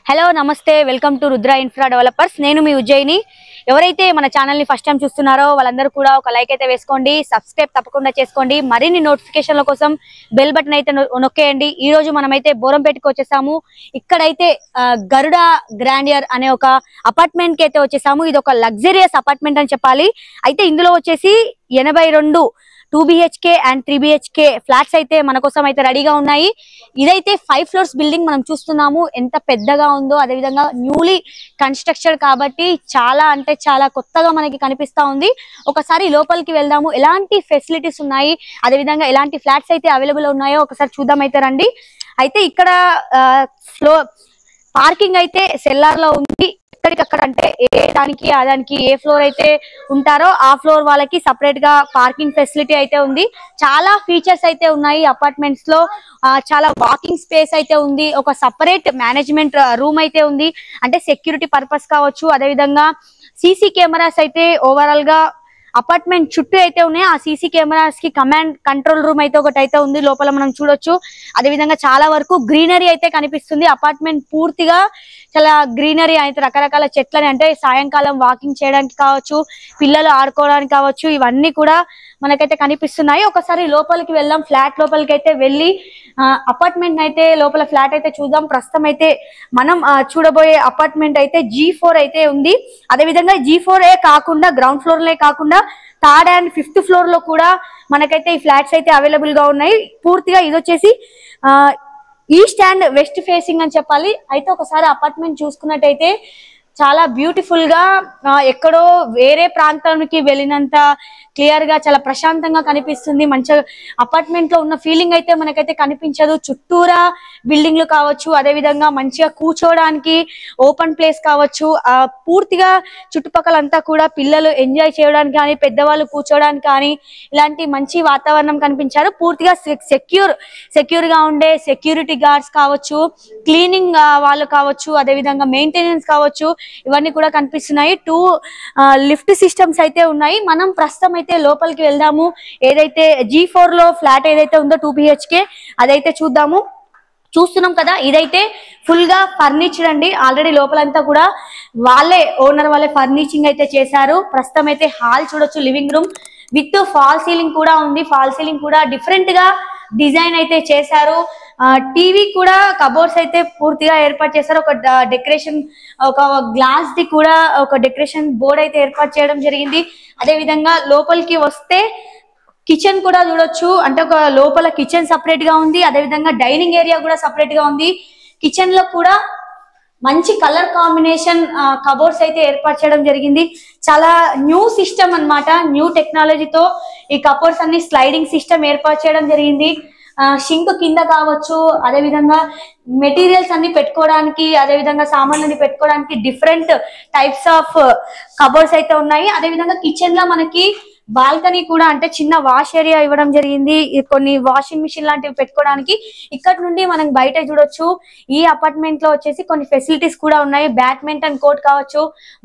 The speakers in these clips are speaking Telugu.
హలో నమస్తే welcome to Rudra infra developers. నేను మీ ఉజ్జయిని. ఎవరైతే మన ఛానల్ ని ఫస్ట్ టైం చూస్తున్నారో వాళ్ళందరూ కూడా ఒక లైక్ అయితే వేసుకోండి, సబ్స్క్రైబ్ తప్పకుండా చేసుకోండి. మరిన్ని నోటిఫికేషన్ల కోసం బెల్ బటన్ అయితే నొక్కేయండి. ఈ రోజు మనమైతే బోరంపేటకి వచ్చేసాము. ఇక్కడైతే గరుడ గ్రాండియర్ అనే ఒక అపార్ట్మెంట్ కి అయితే వచ్చేసాము. ఇది ఒక లగ్జరియస్ అపార్ట్మెంట్ అని చెప్పాలి. అయితే ఇందులో వచ్చేసి 82 2 BHK అండ్ 3 BHK ఫ్లాట్స్ అయితే మన కోసం అయితే రెడీగా ఉన్నాయి. ఇదైతే 5 ఫ్లోర్స్ బిల్డింగ్ మనం చూస్తున్నాము. ఎంత పెద్దగా ఉందో, అదే విధంగా న్యూలీ కన్స్ట్రక్షన్ కాబట్టి చాలా అంటే చాలా కొత్తగా మనకి కనిపిస్తా ఉంది. ఒకసారి లోపలికి వెళ్దాము, ఎలాంటి ఫెసిలిటీస్ ఉన్నాయి, అదే విధంగా ఎలాంటి ఫ్లాట్స్ అయితే అవైలబుల్ ఉన్నాయో ఒకసారి చూద్దాం. అయితే రండి. అయితే ఇక్కడ పార్కింగ్ అయితే సెల్లార్ లో ఉంది. ఎక్కడికక్కడ అంటే దానికి ఏ ఫ్లోర్ అయితే ఉంటారో ఆ ఫ్లోర్ వాళ్ళకి సపరేట్ గా పార్కింగ్ ఫెసిలిటీ అయితే ఉంది. చాలా ఫీచర్స్ అయితే ఉన్నాయి అపార్ట్మెంట్స్ లో. చాలా వాకింగ్ స్పేస్ అయితే ఉంది. ఒక సపరేట్ మేనేజ్మెంట్ రూమ్ అయితే ఉంది. అంటే సెక్యూరిటీ పర్పస్ కావచ్చు, అదే విధంగా సీసీ కెమెరాస్ అయితే ఓవరాల్ గా అపార్ట్మెంట్ చుట్టూ అయితే ఉన్నాయి. ఆ సీసీ కెమెరాస్ కి కమాండ్ కంట్రోల్ రూమ్ అయితే ఒకటి అయితే ఉంది, లోపల మనం చూడొచ్చు. అదే విధంగా చాలా వరకు గ్రీనరీ అయితే కనిపిస్తుంది. అపార్ట్మెంట్ పూర్తిగా చాలా గ్రీనరీ అయితే, రకరకాల చెట్లని, అంటే సాయంకాలం వాకింగ్ చేయడానికి కావచ్చు, పిల్లలు ఆడుకోవడానికి కావచ్చు, ఇవన్నీ కూడా మనకైతే కనిపిస్తున్నాయి. ఒకసారి లోపలికి వెళ్దాం. ఫ్లాట్ లోపలికి అయితే వెళ్ళి అపార్ట్మెంట్ అయితే లోపల ఫ్లాట్ అయితే చూద్దాం. ప్రస్తుతం అయితే మనం చూడబోయే అపార్ట్మెంట్ అయితే G4 అయితే ఉంది. అదే విధంగా G4 కాకుండా గ్రౌండ్ ఫ్లోర్ లే కాకుండా 3rd and 5th ఫ్లోర్ లో కూడా మనకైతే ఈ ఫ్లాట్స్ అయితే అవైలబుల్ గా ఉన్నాయి. పూర్తిగా ఇది వచ్చేసి ఈస్ట్ అండ్ వెస్ట్ ఫేసింగ్ అని చెప్పాలి. అయితే ఒకసారి అపార్ట్మెంట్ చూసుకున్నట్టయితే చాలా బ్యూటిఫుల్ గా, ఎక్కడో వేరే ప్రాంతానికి వెళ్ళినంత క్లియర్ గా చాలా ప్రశాంతంగా కనిపిస్తుంది. మంచిగా అపార్ట్మెంట్ లో ఉన్న ఫీలింగ్ అయితే మనకైతే కనిపించదు. చుట్టూరా బిల్డింగ్లు కావచ్చు, అదే విధంగా మంచిగా కూర్చోవడానికి ఓపెన్ ప్లేస్ కావచ్చు, పూర్తిగా చుట్టుపక్కలంతా కూడా పిల్లలు ఎంజాయ్ చేయడానికి కానీ, పెద్దవాళ్ళు కూర్చోడానికి కానీ ఇలాంటి మంచి వాతావరణం కనిపించారు. పూర్తిగా సెక్యూర్ గా ఉండే సెక్యూరిటీ గార్డ్స్ కావచ్చు, క్లీనింగ్ వాళ్ళు కావచ్చు, అదే విధంగా మెయింటెనెన్స్ కావచ్చు, ఇవన్నీ కూడా కనిపిస్తున్నాయి. 2 లిఫ్ట్ సిస్టమ్స్ అయితే ఉన్నాయి. మనం ప్రస్తుతం అయితే లోపలికి వెళ్దాము. ఏదైతే G4 లో ఫ్లాట్ ఏదైతే ఉందో 2 BHK అదైతే చూద్దాము. చూస్తున్నాం కదా, ఇదైతే ఫుల్ గా ఫర్నిచర్ అండి. ఆల్రెడీ లోపలంతా కూడా ఓనర్ వాళ్ళే ఫర్నిచింగ్ అయితే చేశారు. ప్రస్తుతం అయితే హాల్ చూడొచ్చు, living room with fall ceiling కూడా ఉంది. ఫాల్ సీలింగ్ కూడా డిఫరెంట్ గా డిజైన్ అయితే చేశారు. టీవీ కూడా కబోర్డ్స్ అయితే పూర్తిగా ఏర్పాటు చేశారు. ఒక డెకరేషన్, ఒక గ్లాస్ ది కూడా ఒక డెకరేషన్ బోర్డ్ అయితే ఏర్పాటు చేయడం జరిగింది. అదే విధంగా లోపలికి వస్తే కిచెన్ కూడా చూడొచ్చు. అంటే ఒక లోపల కిచెన్ సపరేట్ గా ఉంది, అదే విధంగా డైనింగ్ ఏరియా కూడా సపరేట్ గా ఉంది. కిచెన్ లో కూడా మంచి కలర్ కాంబినేషన్ కబోర్డ్స్ అయితే ఏర్పాటు చేయడం జరిగింది. చాలా న్యూ సిస్టమ్ అన్నమాట. న్యూ టెక్నాలజీతో ఈ కబోర్డ్స్ అన్ని స్లైడింగ్ సిస్టమ్ ఏర్పాటు చేయడం జరిగింది. షింక్ కింద కావచ్చు, అదే విధంగా మెటీరియల్స్ అన్ని పెట్టుకోవడానికి, అదే విధంగా సామాన్లని పెట్టుకోవడానికి డిఫరెంట్ టైప్స్ ఆఫ్ కబోర్డ్స్ అయితే ఉన్నాయి. అదే విధంగా కిచెన్ లో మనకి బాల్కనీ కూడా, అంటే చిన్న వాష్ ఏరియా ఇవ్వడం జరిగింది. కొన్ని వాషింగ్ మిషన్ లాంటివి పెట్టుకోవడానికి. ఇక్కడ నుండి మనం బయట చూడొచ్చు. ఈ అపార్ట్మెంట్ లో వచ్చేసి కొన్ని ఫెసిలిటీస్ కూడా ఉన్నాయి. బ్యాడ్మింటన్ కోర్ట్ కావచ్చు,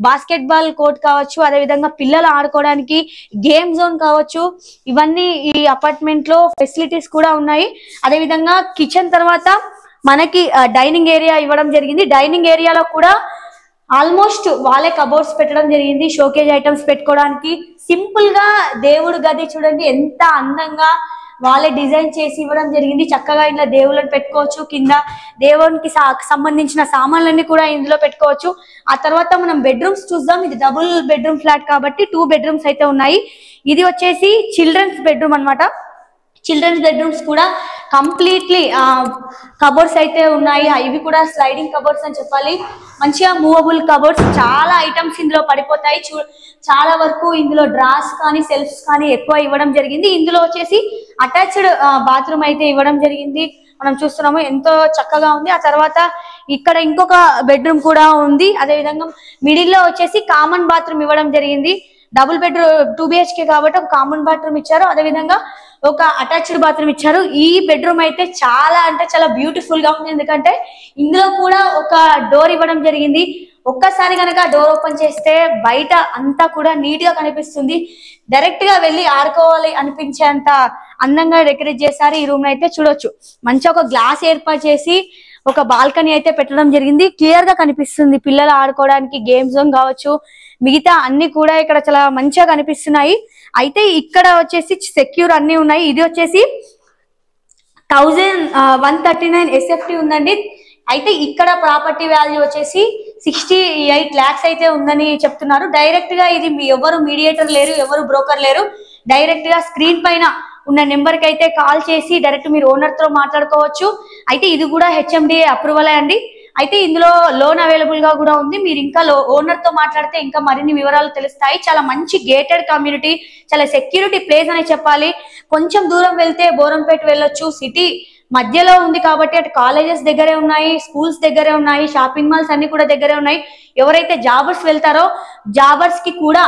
బాస్కెట్ బాల్ కోర్ట్ కావచ్చు, అదే విధంగా పిల్లలు ఆడుకోవడానికి గేమ్ జోన్ కావచ్చు, ఇవన్నీ ఈ అపార్ట్మెంట్ లో ఫెసిలిటీస్ కూడా ఉన్నాయి. అదే విధంగా కిచెన్ తర్వాత మనకి డైనింగ్ ఏరియా ఇవ్వడం జరిగింది. డైనింగ్ ఏరియాలో కూడా ఆల్మోస్ట్ వాళ్ళే కబోర్డ్స్ పెట్టడం జరిగింది, షోకేజ్ ఐటమ్స్ పెట్టుకోవడానికి. సింపుల్ గా దేవుడు గది చూడండి ఎంత అందంగా వాళ్ళే డిజైన్ చేసి ఇవ్వడం జరిగింది. చక్కగా ఇంట్లో దేవుళ్ళని పెట్టుకోవచ్చు, కింద దేవునికి సంబంధించిన సామాన్లన్నీ కూడా ఇందులో పెట్టుకోవచ్చు. ఆ తర్వాత మనం బెడ్రూమ్స్ చూద్దాం. ఇది డబుల్ బెడ్రూమ్ ఫ్లాట్ కాబట్టి 2 బెడ్రూమ్స్ అయితే ఉన్నాయి. ఇది వచ్చేసి చిల్డ్రన్స్ బెడ్రూమ్ అన్నమాట. చిల్డ్రన్స్ బెడ్రూమ్స్ కూడా కంప్లీట్లీ కబోర్డ్స్ అయితే ఉన్నాయి. ఇవి కూడా స్లైడింగ్ కబోర్డ్స్ అని చెప్పాలి. మంచిగా మూవబుల్ కబోర్డ్స్, చాలా ఐటమ్స్ ఇందులో పడిపోతాయి. చాలా వరకు ఇందులో డ్రాస్ కానీ సెల్ఫ్స్ కానీ ఎక్కువ ఇవ్వడం జరిగింది. ఇందులో వచ్చేసి అటాచ్డ్ బాత్రూమ్ అయితే ఇవ్వడం జరిగింది. మనం చూస్తున్నాము, ఎంతో చక్కగా ఉంది. ఆ తర్వాత ఇక్కడ ఇంకొక బెడ్రూమ్ కూడా ఉంది. అదే విధంగా మిడిల్ లో వచ్చేసి కామన్ బాత్రూమ్ ఇవ్వడం జరిగింది. డబుల్ బెడ్రూమ్ 2 BHK కాబట్టి ఒక కామన్ బాత్రూమ్ ఇచ్చారు, అదే విధంగా ఒక అటాచ్డ్ బాత్రూమ్ ఇచ్చారు. ఈ బెడ్రూమ్ అయితే చాలా అంటే చాలా బ్యూటిఫుల్ గా ఉంది. ఎందుకంటే ఇందులో కూడా ఒక డోర్ ఇవ్వడం జరిగింది. ఒక్కసారి కనుక డోర్ ఓపెన్ చేస్తే బయట అంతా కూడా నీట్ గా కనిపిస్తుంది. డైరెక్ట్ గా వెళ్ళి ఆడుకోవాలి అనిపించేంత అందంగా డెకరేట్ చేశారు. ఈ రూమ్ అయితే చూడొచ్చు. మంచి ఒక గ్లాస్ ఏర్పాటు చేసి ఒక బాల్కనీ అయితే పెట్టడం జరిగింది. క్లియర్ గా కనిపిస్తుంది పిల్లలు ఆడుకోవడానికి గేమ్ జోన్ కావచ్చు, మిగతా అన్ని కూడా ఇక్కడ చాలా మంచిగా కనిపిస్తున్నాయి. అయితే ఇక్కడ వచ్చేసి సెక్యూర్ అన్ని ఉన్నాయి. ఇది వచ్చేసి 139 SFT ఉందండి. అయితే ఇక్కడ ప్రాపర్టీ వాల్యూ వచ్చేసి 68 lakhs అయితే ఉందని చెప్తున్నారు. డైరెక్ట్ గా ఇది ఎవరు మీడియేటర్ లేరు, ఎవరు బ్రోకర్ లేరు. డైరెక్ట్ గా స్క్రీన్ పైన ఉన్న నెంబర్ కి అయితే కాల్ చేసి డైరెక్ట్ మీరు ఓనర్ తో మాట్లాడుకోవచ్చు. అయితే ఇది కూడా HMDA అప్రూవల్ అండి. అయితే ఇందులో లోన్ అవైలబుల్ గా కూడా ఉంది. మీరు ఇంకా ఓనర్ తో మాట్లాడితే ఇంకా మరిన్ని వివరాలు తెలుస్తాయి. చాలా మంచి గేటెడ్ కమ్యూనిటీ, చాలా సెక్యూరిటీ ప్లేస్ అని చెప్పాలి. కొంచెం దూరం వెళ్తే బోరంపేట వెళ్ళొచ్చు. సిటీ మధ్యలో ఉంది కాబట్టి అటు కాలేజెస్ దగ్గరే ఉన్నాయి, స్కూల్స్ దగ్గరే ఉన్నాయి, షాపింగ్ మాల్స్ అన్ని కూడా దగ్గరే ఉన్నాయి. ఎవరైతే జాబర్స్ వెళ్తారో జాబర్స్ కి కూడా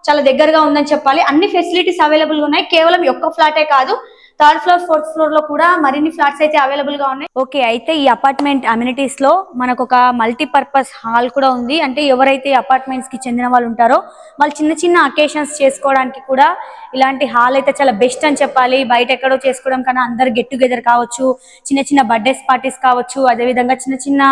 చాలా దగ్గరగా ఉందని చెప్పాలి. అన్ని ఫెసిలిటీస్ అవైలబుల్ గా ఉన్నాయి. కేవలం ఒక్క ఫ్లాటే కాదు, 3rd floor 4th floor లో కూడా మరిన్ని ఫ్లాట్స్ అయితే అవైలబుల్ గా ఉన్నాయి. ఓకే, అయితే ఈ అపార్ట్మెంట్ అమ్యూనిటీస్ లో మనకు ఒక మల్టీపర్పస్ హాల్ కూడా ఉంది. అంటే ఎవరైతే అపార్ట్మెంట్స్ కి చెందిన వాళ్ళు ఉంటారో వాళ్ళు చిన్న చిన్న అకేషన్స్ చేసుకోవడానికి కూడా ఇలాంటి హాల్ అయితే చాలా బెస్ట్ అని చెప్పాలి. బయట ఎక్కడో చేసుకోవడం కన్నా అందరు గెట్ టుగెదర్ కావచ్చు, చిన్న చిన్న బర్త్డేస్ పార్టీస్ కావచ్చు, అదేవిధంగా చిన్న చిన్న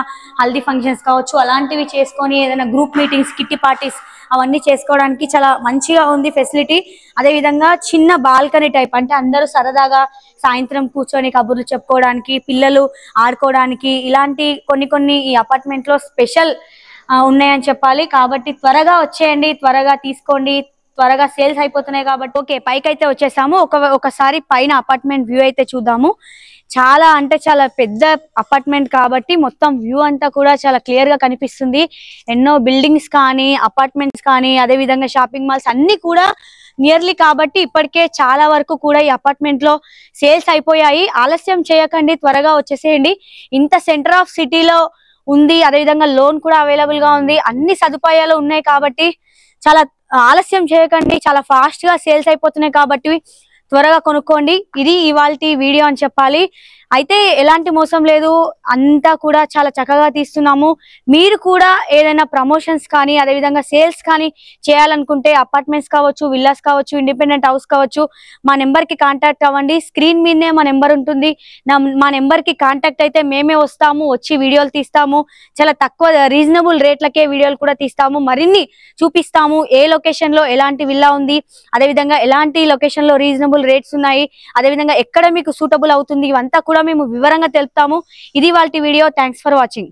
హల్దీ ఫంక్షన్స్ కావచ్చు, అలాంటివి చేసుకొని ఏదైనా గ్రూప్ మీటింగ్స్, కిట్టి పార్టీస్ అవన్నీ చేసుకోవడానికి చాలా మంచిగా ఉంది ఫెసిలిటీ. అదేవిధంగా చిన్న బాల్కనీ టైప్, అంటే అందరూ సరదాగా సాయంత్రం కూర్చొని కబుర్లు చెప్పుకోవడానికి, పిల్లలు ఆడుకోవడానికి ఇలాంటి కొన్ని ఈ అపార్ట్మెంట్ లో స్పెషల్ ఉన్నాయని చెప్పాలి. కాబట్టి త్వరగా వచ్చేయండి, త్వరగా తీసుకోండి, త్వరగా సేల్స్ అయిపోతున్నాయి కాబట్టి. ఓకే, పైకి అయితే వచ్చేసాము. ఒకసారి పైన అపార్ట్మెంట్ వ్యూ అయితే చూద్దాము. చాలా అంటే చాలా పెద్ద అపార్ట్మెంట్ కాబట్టి మొత్తం వ్యూ అంతా కూడా చాలా క్లియర్ గా కనిపిస్తుంది. ఎన్నో బిల్డింగ్స్ కానీ, అపార్ట్మెంట్స్ కానీ, అదే విధంగా షాపింగ్ మాల్స్ అన్ని కూడా నియర్లీ కాబట్టి ఇప్పటికే చాలా వరకు కూడా ఈ అపార్ట్మెంట్ లో సేల్స్ అయిపోయాయి. ఆలస్యం చేయకండి, త్వరగా వచ్చేసేయండి. ఇంత సెంటర్ ఆఫ్ సిటీలో ఉంది, అదేవిధంగా లోన్ కూడా అవైలబుల్ గా ఉంది, అన్ని సదుపాయాలు ఉన్నాయి కాబట్టి చాలా ఆలస్యం చేయకండి. చాలా ఫాస్ట్ గా సేల్స్ అయిపోతున్నాయి కాబట్టి త్వరగా కొనుక్కోండి. ఇది ఇవాల్టి వీడియో అని చెప్పాలి. అయితే ఎలాంటి మోసం లేదు, అంతా కూడా చాలా చక్కగా తీస్తున్నాము. మీరు కూడా ఏదైనా ప్రమోషన్స్ కానీ, అదేవిధంగా సేల్స్ కానీ చేయాలనుకుంటే అపార్ట్మెంట్స్ కావచ్చు, విల్లాస్ కావచ్చు, ఇండిపెండెంట్ హౌస్ కావచ్చు, మా నెంబర్ కి కాంటాక్ట్ అవ్వండి. స్క్రీన్ మీదనే మా నెంబర్ ఉంటుంది. మా నెంబర్ కి కాంటాక్ట్ అయితే మేమే వస్తాము, వచ్చి వీడియోలు తీస్తాము. చాలా తక్కువ రీజనబుల్ రేట్లకే వీడియోలు కూడా తీస్తాము, మరిన్ని చూపిస్తాము. ఏ లొకేషన్ లో ఎలాంటి విల్లా ఉంది, అదేవిధంగా ఎలాంటి లొకేషన్ లో రీజనబుల్ రేట్స్ ఉన్నాయి, అదేవిధంగా ఎక్కడ మీకు సూటబుల్ అవుతుంది, ఇవంతా కూడా మేము వివరంగా తెలుపుతాము. ఇది వాళ్ళ వీడియో. Thanks for watching.